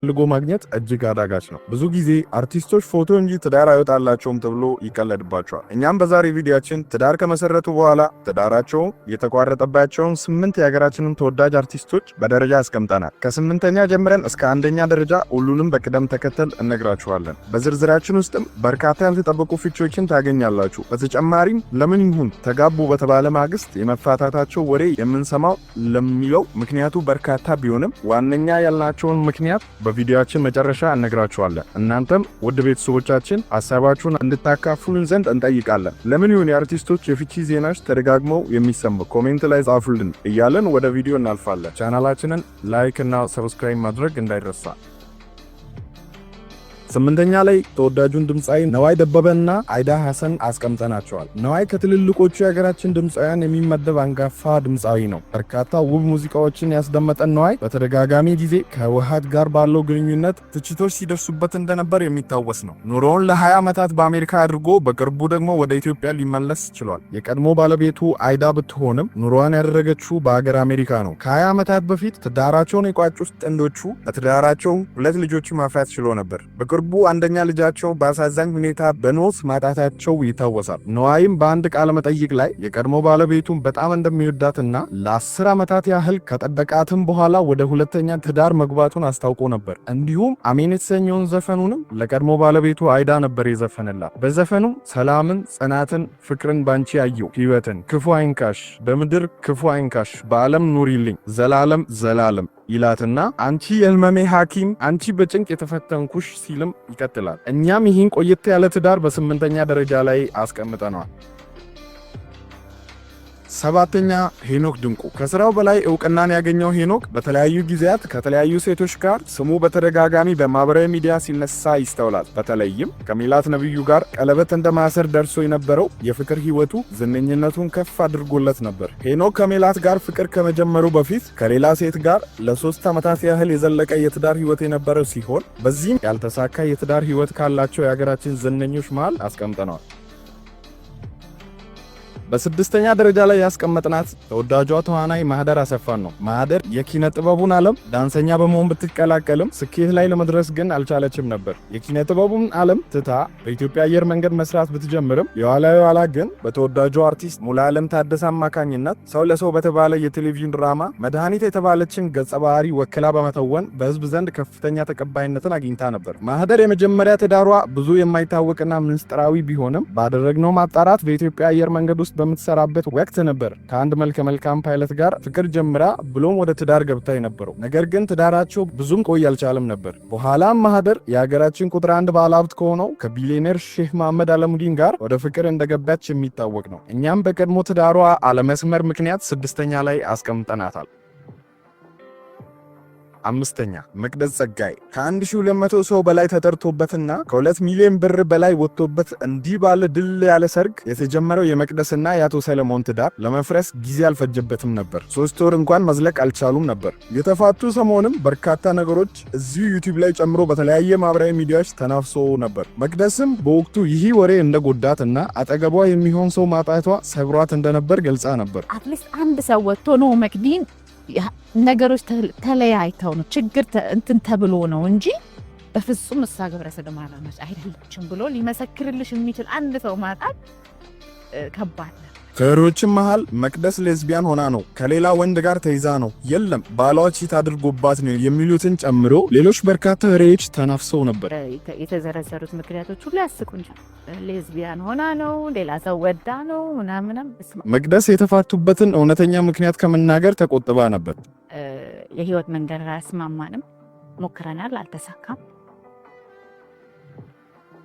ልጎ ማግኘት እጅግ አዳጋች ነው። ብዙ ጊዜ አርቲስቶች ፎቶ እንጂ ትዳር አይወጣላቸውም ተብሎ ይቀለድባቸዋል። እኛም በዛሬ ቪዲዮአችን ትዳር ከመሰረቱ በኋላ ትዳራቸው የተቋረጠባቸውን 8 የሀገራችንን ተወዳጅ አርቲስቶች በደረጃ አስቀምጠናል። ከ8ኛ ጀምረን እስከ 1ኛ ደረጃ ሁሉንም በቅደም ተከተል እነግራችኋለን። በዝርዝራችን ውስጥም በርካታ ያልተጠበቁ ፍቺዎችን ታገኛላችሁ። በተጨማሪም ለምን ይሁን ተጋቡ በተባለ ማግስት የመፋታታቸው ወሬ የምንሰማው ለሚለው ምክንያቱ በርካታ ቢሆንም ዋነኛ ያልናቸውን ምክንያት በቪዲዮአችን መጨረሻ እነግራችኋለን። እናንተም ውድ ቤተሰቦቻችን ሐሳባችሁን እንድታካፍሉን ዘንድ እንጠይቃለን። ለምን ይሁን የአርቲስቶች የፍቺ ዜናዎች ተደጋግመው የሚሰሙ? ኮሜንት ላይ ጻፉልን እያለን ወደ ቪዲዮ እናልፋለን። ቻናላችንን ላይክ እና ሰብስክራይብ ማድረግ እንዳይረሳ። 8ኛ ላይ ተወዳጁን ድምጻዊ ነዋይ ደበበና አይዳ ሐሰን አስቀምጠናቸዋል። ነዋይ ከትልልቆቹ የሀገራችን ድምጻውያን የሚመደብ አንጋፋ ድምጻዊ ነው። በርካታ ውብ ሙዚቃዎችን ያስደመጠን ነዋይ በተደጋጋሚ ጊዜ ከህወሓት ጋር ባለው ግንኙነት ትችቶች ሲደርሱበት እንደነበር የሚታወስ ነው። ኑሮውን ለ20 ዓመታት በአሜሪካ አድርጎ በቅርቡ ደግሞ ወደ ኢትዮጵያ ሊመለስ ችሏል። የቀድሞ ባለቤቱ አይዳ ብትሆንም ኑሮዋን ያደረገችው በሀገር አሜሪካ ነው። ከ20 ዓመታት በፊት ትዳራቸውን የቋጩት ጥንዶቹ ለትዳራቸው 2 ልጆች ማፍራት ችሎ ነበር። በቅርቡ አንደኛ ልጃቸው በአሳዛኝ ሁኔታ በኖስ ማጣታቸው ይታወሳል። ነዋይም በአንድ ቃለ መጠይቅ ላይ የቀድሞ ባለቤቱን በጣም እንደሚወዳትና ለ10 ዓመታት ያህል ከጠበቃትም በኋላ ወደ ሁለተኛ ትዳር መግባቱን አስታውቆ ነበር። እንዲሁም አሜን የተሰኘውን ዘፈኑንም ለቀድሞ ባለቤቱ አይዳ ነበር የዘፈነላት። በዘፈኑም ሰላምን፣ ጽናትን፣ ፍቅርን ባንቺ ያየው፣ ህይወትን ክፉ አይንካሽ፣ በምድር ክፉ አይንካሽ፣ በዓለም ኑሪልኝ ዘላለም ዘላለም ይላትና አንቺ የህመሜ ሐኪም አንቺ በጭንቅ የተፈተንኩሽ ሲልም ይቀጥላል። እኛም ይህን ቆየት ያለ ትዳር በ8ኛ ደረጃ ላይ አስቀምጠነዋል። 7ኛ ሄኖክ ድንቁ። ከስራው በላይ እውቅናን ያገኘው ሄኖክ በተለያዩ ጊዜያት ከተለያዩ ሴቶች ጋር ስሙ በተደጋጋሚ በማህበራዊ ሚዲያ ሲነሳ ይስተውላል። በተለይም ከሜላት ነብዩ ጋር ቀለበት እንደማሰር ደርሶ የነበረው የፍቅር ህይወቱ ዝነኝነቱን ከፍ አድርጎለት ነበር። ሄኖክ ከሜላት ጋር ፍቅር ከመጀመሩ በፊት ከሌላ ሴት ጋር ለ3 ዓመታት ያህል የዘለቀ የትዳር ህይወት የነበረው ሲሆን በዚህም ያልተሳካ የትዳር ህይወት ካላቸው የሀገራችን ዝነኞች መሃል አስቀምጠነዋል። በ6ኛ ደረጃ ላይ ያስቀመጥናት ተወዳጇ ተዋናይ ማህደር አሰፋን ነው። ማህደር የኪነ ጥበቡን ዓለም ዳንሰኛ በመሆን ብትቀላቀልም ስኬት ላይ ለመድረስ ግን አልቻለችም ነበር። የኪነ ጥበቡን ዓለም ትታ በኢትዮጵያ አየር መንገድ መስራት ብትጀምርም የኋላ ግን በተወዳጁ አርቲስት ሙሉዓለም ታደሰ አማካኝነት ሰው ለሰው በተባለ የቴሌቪዥን ድራማ መድኃኒት የተባለችን ገጸ ባህሪ ወክላ በመተወን በህዝብ ዘንድ ከፍተኛ ተቀባይነትን አግኝታ ነበር። ማህደር የመጀመሪያ ትዳሯ ብዙ የማይታወቅና ምስጢራዊ ቢሆንም ባደረግነው ማጣራት በኢትዮጵያ አየር መንገድ ውስጥ በምትሰራበት ወቅት ነበር ከአንድ መልካም ፓይለት ጋር ፍቅር ጀምራ ብሎም ወደ ትዳር ገብታ የነበረው። ነገር ግን ትዳራቸው ብዙም ቆይ አልቻለም ነበር። በኋላም ማህደር የሀገራችን ቁጥር 1 ባለሀብት ከሆነው ከቢሊዮነር ሼህ መሐመድ አለሙዲን ጋር ወደ ፍቅር እንደገባች የሚታወቅ ነው። እኛም በቀድሞ ትዳሯ አለመስመር ምክንያት 6ኛ ላይ አስቀምጠናታል። 5ኛ መቅደስ ጸጋዬ። ከ1200 ሰው በላይ ተጠርቶበትና ከ2 ሚሊዮን ብር በላይ ወጥቶበት እንዲህ ባለ ድል ያለ ሰርግ የተጀመረው የመቅደስና የአቶ ሰለሞን ትዳር ለመፍረስ ጊዜ አልፈጀበትም ነበር። 3 ወር እንኳን መዝለቅ አልቻሉም ነበር። የተፋቱ ሰሞንም በርካታ ነገሮች እዚሁ ዩቲዩብ ላይ ጨምሮ በተለያየ ማህበራዊ ሚዲያዎች ተናፍሶ ነበር። መቅደስም በወቅቱ ይህ ወሬ እንደጎዳትና አጠገቧ የሚሆን ሰው ማጣቷ ሰብሯት እንደነበር ገልጻ ነበር። አትሊስት አንድ ሰው ወጥቶ ነው መቅዲን ነገሮች ተለያይተው ነው ችግር እንትን ተብሎ ነው እንጂ በፍጹም እሷ ግብረ ሰዶም አይደለችም ብሎ ሊመሰክርልሽ የሚችል አንድ ሰው ማጣት ከባድ ነው። ከሮችም መሃል መቅደስ ሌዝቢያን ሆና ነው፣ ከሌላ ወንድ ጋር ተይዛ ነው፣ የለም ባሏ ቺት አድርጎባት ነው የሚሉትን ጨምሮ ሌሎች በርካታ ወሬዎች ተናፍሰው ነበር። የተዘረዘሩት ምክንያቶች ሁሉ ያስቁኝ። ሌዝቢያን ሆና ነው፣ ሌላ ሰው ወዳ ነው ምናምን። መቅደስ የተፋቱበትን እውነተኛ ምክንያት ከመናገር ተቆጥባ ነበር። የህይወት መንገድ አያስማማንም፣ ሞክረናል፣ አልተሳካም።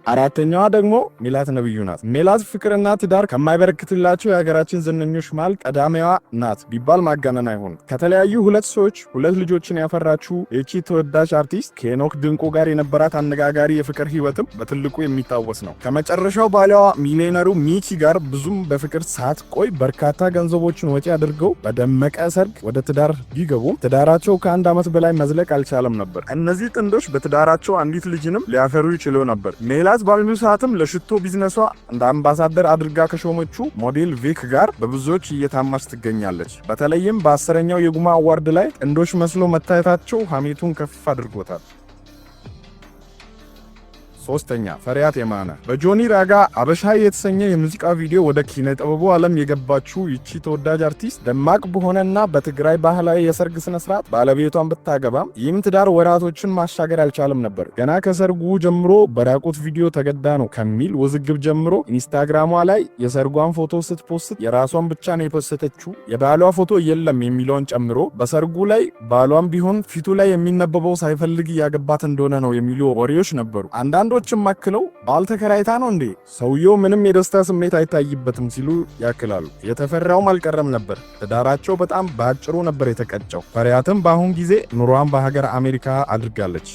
4ኛዋ ደግሞ ሜላት ነብዩ ናት። ሜላት ፍቅርና ትዳር ከማይበረክትላቸው የሀገራችን ዝነኞች መሃል ቀዳሚዋ ናት ቢባል ማጋነን አይሆንም። ከተለያዩ 2 ሰዎች 2 ልጆችን ያፈራችው ይቺ ተወዳጅ አርቲስት ከሄኖክ ድንቁ ጋር የነበራት አነጋጋሪ የፍቅር ህይወትም በትልቁ የሚታወስ ነው። ከመጨረሻው ባሏ ሚሊዮነሩ ሚኪ ጋር ብዙም በፍቅር ሳትቆይ በርካታ ገንዘቦችን ወጪ አድርገው በደመቀ ሰርግ ወደ ትዳር ቢገቡም ትዳራቸው ከ1 ዓመት በላይ መዝለቅ አልቻለም ነበር። እነዚህ ጥንዶች በትዳራቸው አንዲት ልጅንም ሊያፈሩ ይችሉ ነበር። ሜላት ባለፈው ሰዓትም ለሽቶ ቢዝነሷ እንደ አምባሳደር አድርጋ ከሾመችው ሞዴል ቪክ ጋር በብዙዎች እየታማች ትገኛለች። በተለይም በ10ኛው የጉማ አዋርድ ላይ ጥንዶች መስሎ መታየታቸው ሀሜቱን ከፍ አድርጎታል። ሶስተኛ ፈሪያት የማነ። በጆኒ ራጋ አበሻ የተሰኘ የሙዚቃ ቪዲዮ ወደ ኪነ ጥበቡ ዓለም የገባችው ይቺ ተወዳጅ አርቲስት ደማቅ በሆነና በትግራይ ባህላዊ የሰርግ ስነ ስርዓት ባለቤቷን ብታገባም ይህም ትዳር ወራቶችን ማሻገር አልቻለም ነበር። ገና ከሰርጉ ጀምሮ በራቁት ቪዲዮ ተገዳ ነው ከሚል ውዝግብ ጀምሮ ኢንስታግራሟ ላይ የሰርጓን ፎቶ ስትፖስት የራሷን ብቻ ነው የፖስተችው፣ የባሏ ፎቶ የለም የሚለውን ጨምሮ በሰርጉ ላይ ባሏም ቢሆን ፊቱ ላይ የሚነበበው ሳይፈልግ ያገባት እንደሆነ ነው የሚሉ ወሬዎች ነበሩ። አንዳንዶችም አክለው ባል ተከራይታ ነው እንዴ ሰውየው ምንም የደስታ ስሜት አይታይበትም ሲሉ ያክላሉ። የተፈራውም አልቀረም ነበር። ትዳራቸው በጣም በአጭሩ ነበር የተቀጨው። ፈሪያትም በአሁን ጊዜ ኑሯን በሀገር አሜሪካ አድርጋለች።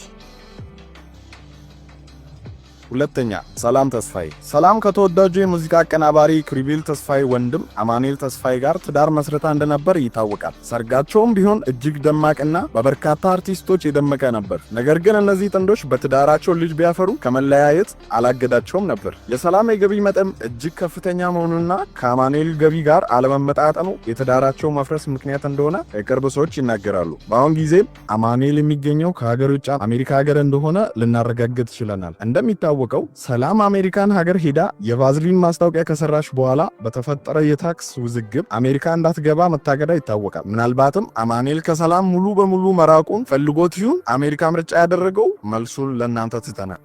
ሁለተኛ ሰላም ተስፋዬ። ሰላም ከተወዳጁ የሙዚቃ አቀናባሪ ክሪቤል ተስፋዬ ወንድም አማኑኤል ተስፋዬ ጋር ትዳር መስረታ እንደነበር ይታወቃል። ሰርጋቸውም ቢሆን እጅግ ደማቅና በበርካታ አርቲስቶች የደመቀ ነበር። ነገር ግን እነዚህ ጥንዶች በትዳራቸው ልጅ ቢያፈሩ ከመለያየት አላገዳቸውም ነበር። የሰላም የገቢ መጠን እጅግ ከፍተኛ መሆኑና ከአማኑኤል ገቢ ጋር አለመመጣጠኑ የትዳራቸው መፍረስ ምክንያት እንደሆነ የቅርብ ሰዎች ይናገራሉ። በአሁን ጊዜም አማኑኤል የሚገኘው ከሀገር ውጭ አሜሪካ ሀገር እንደሆነ ልናረጋግጥ ችለናል። እንደሚታወቀው ሰላም አሜሪካን ሀገር ሄዳ የቫዝሊን ማስታወቂያ ከሰራች በኋላ በተፈጠረ የታክስ ውዝግብ አሜሪካ እንዳትገባ መታገዳ ይታወቃል። ምናልባትም አማኑኤል ከሰላም ሙሉ በሙሉ መራቁን ፈልጎት ይሁን አሜሪካ ምርጫ ያደረገው? መልሱን ለእናንተ ትተናል።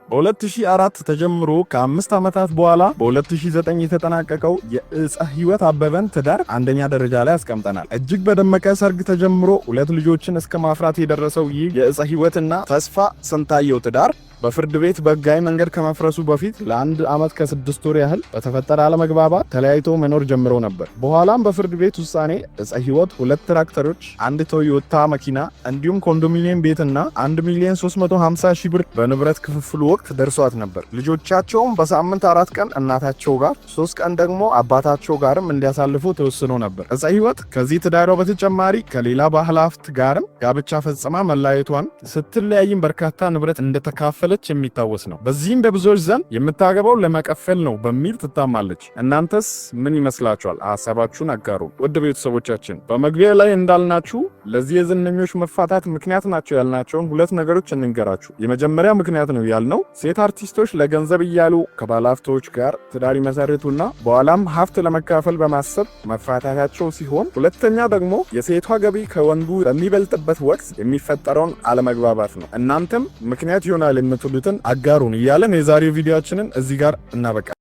በ2004 ተጀምሮ ከ5 ዓመታት በኋላ በ2009 የተጠናቀቀው የእፀ ህይወት አበበን ትዳር አንደኛ ደረጃ ላይ አስቀምጠናል። እጅግ በደመቀ ሰርግ ተጀምሮ 2 ልጆችን እስከ ማፍራት የደረሰው ይህ የእፀ ህይወትና ተስፋ ስንታየው ትዳር በፍርድ ቤት በህጋዊ መንገድ ከመፍረሱ በፊት ለ1 ዓመት ከ6 ወር ያህል በተፈጠረ አለመግባባት ተለያይቶ መኖር ጀምረው ነበር። በኋላም በፍርድ ቤት ውሳኔ እፀ ህይወት 2 ትራክተሮች፣ 1 ቶዮታ መኪና እንዲሁም ኮንዶሚኒየም ቤትና 1,350,000 ብር በንብረት ክፍፍሉ ወቅት ደርሷት ነበር። ልጆቻቸውም በሳምንት 4 ቀን እናታቸው ጋር 3 ቀን ደግሞ አባታቸው ጋርም እንዲያሳልፉ ተወስኖ ነበር። እፀ ህይወት ከዚህ ትዳሯ በተጨማሪ ከሌላ ባለ ሀብት ጋርም ጋብቻ ፈጽማ መለያየቷን ስትለያይም በርካታ ንብረት እንደተካፈለ የሚታወስ ነው። በዚህም በብዙዎች ዘንድ የምታገባው ለመቀፈል ነው በሚል ትታማለች። እናንተስ ምን ይመስላችኋል? ሐሳባችሁን አጋሩ። ውድ ቤተሰቦቻችን በመግቢያ ላይ እንዳልናችሁ ለዚህ የዝነኞች መፋታት ምክንያት ናቸው ያልናቸውን 2 ነገሮች እንንገራችሁ። የመጀመሪያ ምክንያት ነው ያልነው ሴት አርቲስቶች ለገንዘብ እያሉ ከባለሀብቶች ጋር ትዳር ይመሰርቱና በኋላም ሀብት ለመካፈል በማሰብ መፋታታቸው ሲሆን፣ ሁለተኛ ደግሞ የሴቷ ገቢ ከወንዱ በሚበልጥበት ወቅት የሚፈጠረውን አለመግባባት ነው። እናንተም ምክንያት ይሆናል የምትሉትን አጋሩን እያለን የዛሬው ቪዲዮአችንን እዚህ ጋር እናበቃ።